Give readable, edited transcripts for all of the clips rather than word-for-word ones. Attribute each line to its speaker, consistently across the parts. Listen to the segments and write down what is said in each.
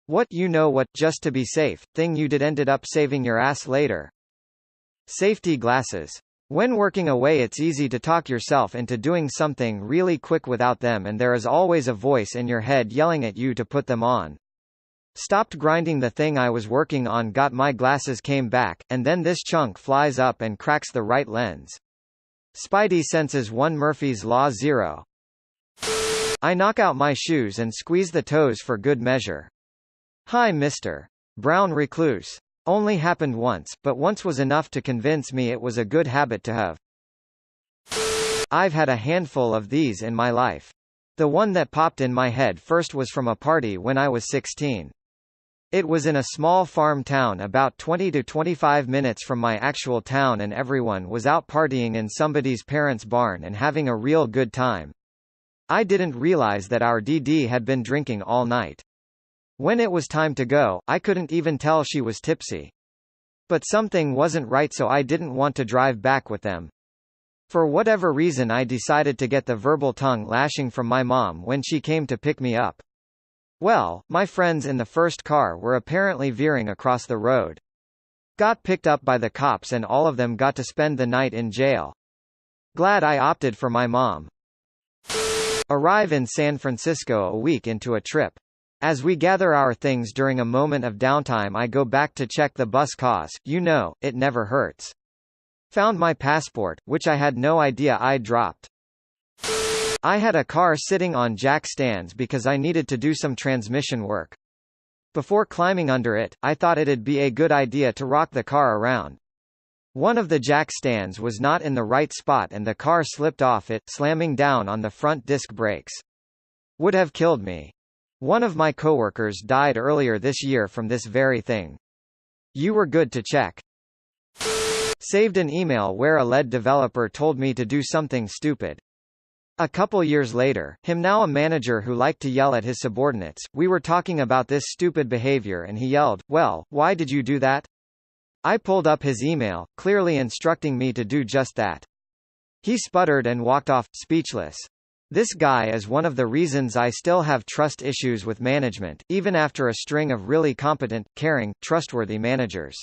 Speaker 1: What you know what, just to be safe, thing you did ended up saving your ass later. Safety glasses. When working away it's easy to talk yourself into doing something really quick without them, and there is always a voice in your head yelling at you to put them on. Stopped grinding the thing I was working on, got my glasses, came back, and then this chunk flies up and cracks the right lens. Spidey senses 1 Murphy's Law 0. I knock out my shoes and squeeze the toes for good measure. Hi Mr. Brown Recluse. Only happened once, but once was enough to convince me it was a good habit to have. I've had a handful of these in my life. The one that popped in my head first was from a party when I was 16. It was in a small farm town about 20 to 25 minutes from my actual town, and everyone was out partying in somebody's parents' barn and having a real good time. I didn't realize that our DD had been drinking all night. When it was time to go, I couldn't even tell she was tipsy. But something wasn't right, so I didn't want to drive back with them. For whatever reason I decided to get the verbal tongue lashing from my mom when she came to pick me up. Well, my friends in the first car were apparently veering across the road. Got picked up by the cops and all of them got to spend the night in jail. Glad I opted for my mom. Arrive in San Francisco a week into a trip. As we gather our things during a moment of downtime, I go back to check the bus cause, you know, it never hurts. Found my passport, which I had no idea I'd dropped. I had a car sitting on jack stands because I needed to do some transmission work. Before climbing under it, I thought it'd be a good idea to rock the car around. One of the jack stands was not in the right spot and the car slipped off it, slamming down on the front disc brakes. Would have killed me. One of my coworkers died earlier this year from this very thing. You were good to check. Saved an email where a lead developer told me to do something stupid. A couple years later, him now a manager who liked to yell at his subordinates, we were talking about this stupid behavior and he yelled, "Well, why did you do that?" I pulled up his email, clearly instructing me to do just that. He sputtered and walked off, speechless. This guy is one of the reasons I still have trust issues with management, even after a string of really competent, caring, trustworthy managers.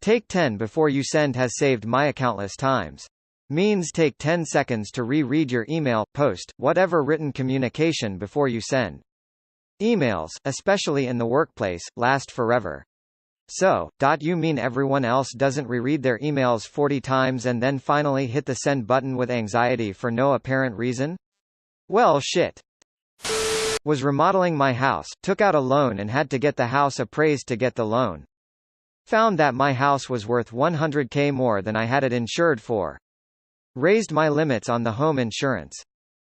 Speaker 1: Take 10 before you send has saved my countless times. Means take 10 seconds to reread your email, post, whatever written communication before you send. Emails, especially in the workplace, last forever. So, you mean everyone else doesn't reread their emails 40 times and then finally hit the send button with anxiety for no apparent reason? Well shit. Was remodeling my house, took out a loan and had to get the house appraised to get the loan. Found that my house was worth $100K more than I had it insured for. Raised my limits on the home insurance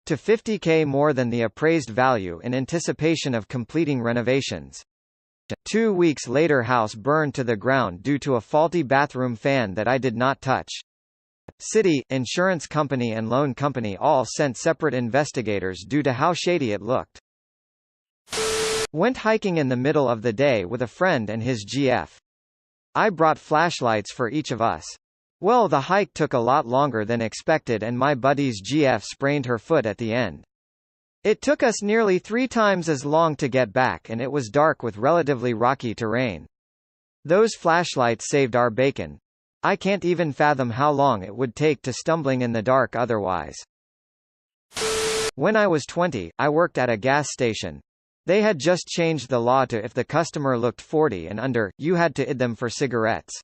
Speaker 1: to $50K more than the appraised value in anticipation of completing renovations. 2 weeks later, house burned to the ground due to a faulty bathroom fan that I did not touch. City, insurance company and loan company all sent separate investigators due to how shady it looked. Went hiking in the middle of the day with a friend and his GF. I brought flashlights for each of us. Well, the hike took a lot longer than expected and my buddy's GF sprained her foot at the end. It took us nearly 3 times as long to get back and it was dark with relatively rocky terrain. Those flashlights saved our bacon. I can't even fathom how long it would take to stumbling in the dark otherwise. When I was 20, I worked at a gas station. They had just changed the law to if the customer looked 40 and under, you had to ID them for cigarettes.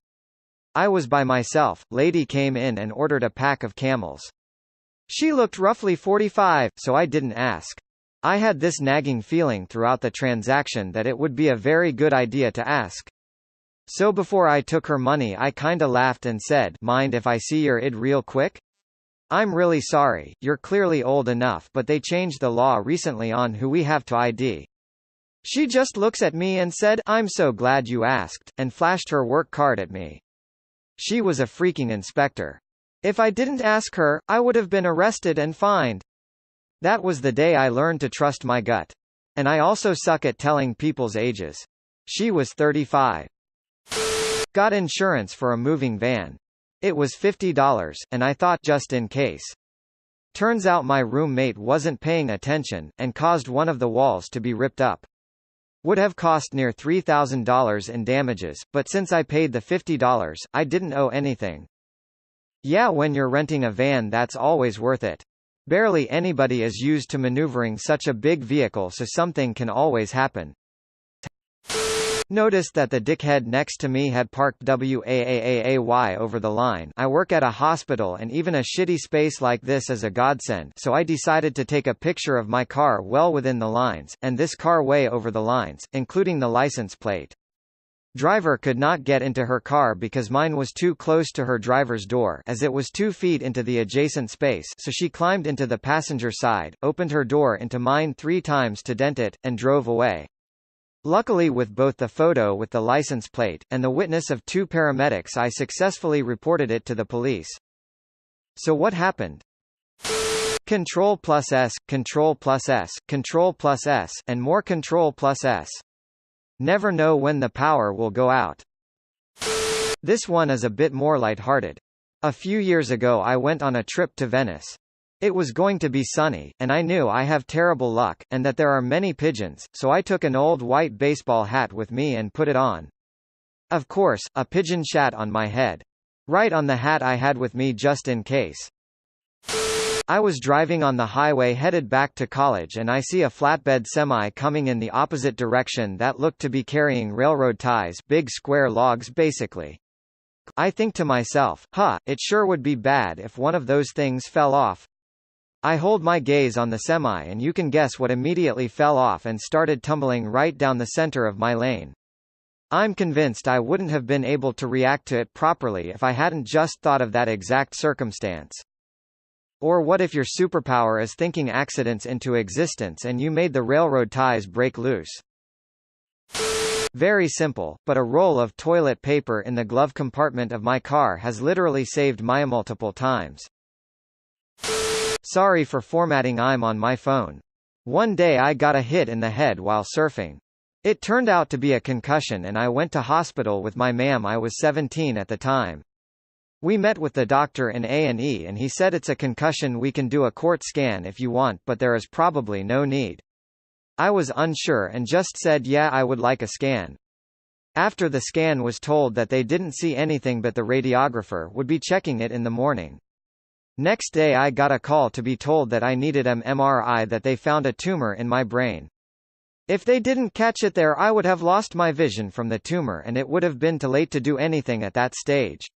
Speaker 1: I was by myself, lady came in and ordered a pack of Camels. She looked roughly 45, so I didn't ask. I had this nagging feeling throughout the transaction that it would be a very good idea to ask. So before I took her money I kinda laughed and said, "Mind if I see your ID real quick? I'm really sorry, you're clearly old enough but they changed the law recently on who we have to ID." She just looks at me and said, "I'm so glad you asked," and flashed her work card at me. She was a freaking inspector. If I didn't ask her, I would have been arrested and fined. That was the day I learned to trust my gut. And I also suck at telling people's ages. She was 35. Got insurance for a moving van. It was $50, and I thought just in case. Turns out my roommate wasn't paying attention, and caused one of the walls to be ripped up. Would have cost near $3,000 in damages, but since I paid the $50, I didn't owe anything. Yeah, when you're renting a van, that's always worth it. Barely anybody is used to maneuvering such a big vehicle, so something can always happen. Noticed that the dickhead next to me had parked WAAAY over the line. I work at a hospital and even a shitty space like this is a godsend, so I decided to take a picture of my car well within the lines, and this car way over the lines, including the license plate. Driver could not get into her car because mine was too close to her driver's door, as it was 2 feet into the adjacent space, so she climbed into the passenger side, opened her door into mine 3 times to dent it, and drove away. Luckily, with both the photo with the license plate, and the witness of 2 paramedics, I successfully reported it to the police. So what happened? Control plus S, Control plus S, Control plus S, and more Control plus S. Never know when the power will go out. This one is a bit more lighthearted. A few years ago I went on a trip to Venice. It was going to be sunny, and I knew I have terrible luck, and that there are many pigeons, so I took an old white baseball hat with me and put it on. Of course, a pigeon shat on my head. Right on the hat I had with me just in case. I was driving on the highway headed back to college and I see a flatbed semi coming in the opposite direction that looked to be carrying railroad ties, big square logs basically. I think to myself, it sure would be bad if one of those things fell off. I hold my gaze on the semi and you can guess what immediately fell off and started tumbling right down the center of my lane. I'm convinced I wouldn't have been able to react to it properly if I hadn't just thought of that exact circumstance. Or what if your superpower is thinking accidents into existence and you made the railroad ties break loose? Very simple, but a roll of toilet paper in the glove compartment of my car has literally saved my multiple times. Sorry for formatting, I'm on my phone. One day I got a hit in the head while surfing. It turned out to be a concussion and I went to hospital with my ma'am. I was 17 at the time. We met with the doctor in A&E and he said it's a concussion, we can do a CORT scan if you want, but there is probably no need. I was unsure and just said yeah, I would like a scan. After the scan was told that they didn't see anything but the radiographer would be checking it in the morning. Next day I got a call to be told that I needed an MRI, that they found a tumor in my brain. If they didn't catch it there I would have lost my vision from the tumor and it would have been too late to do anything at that stage.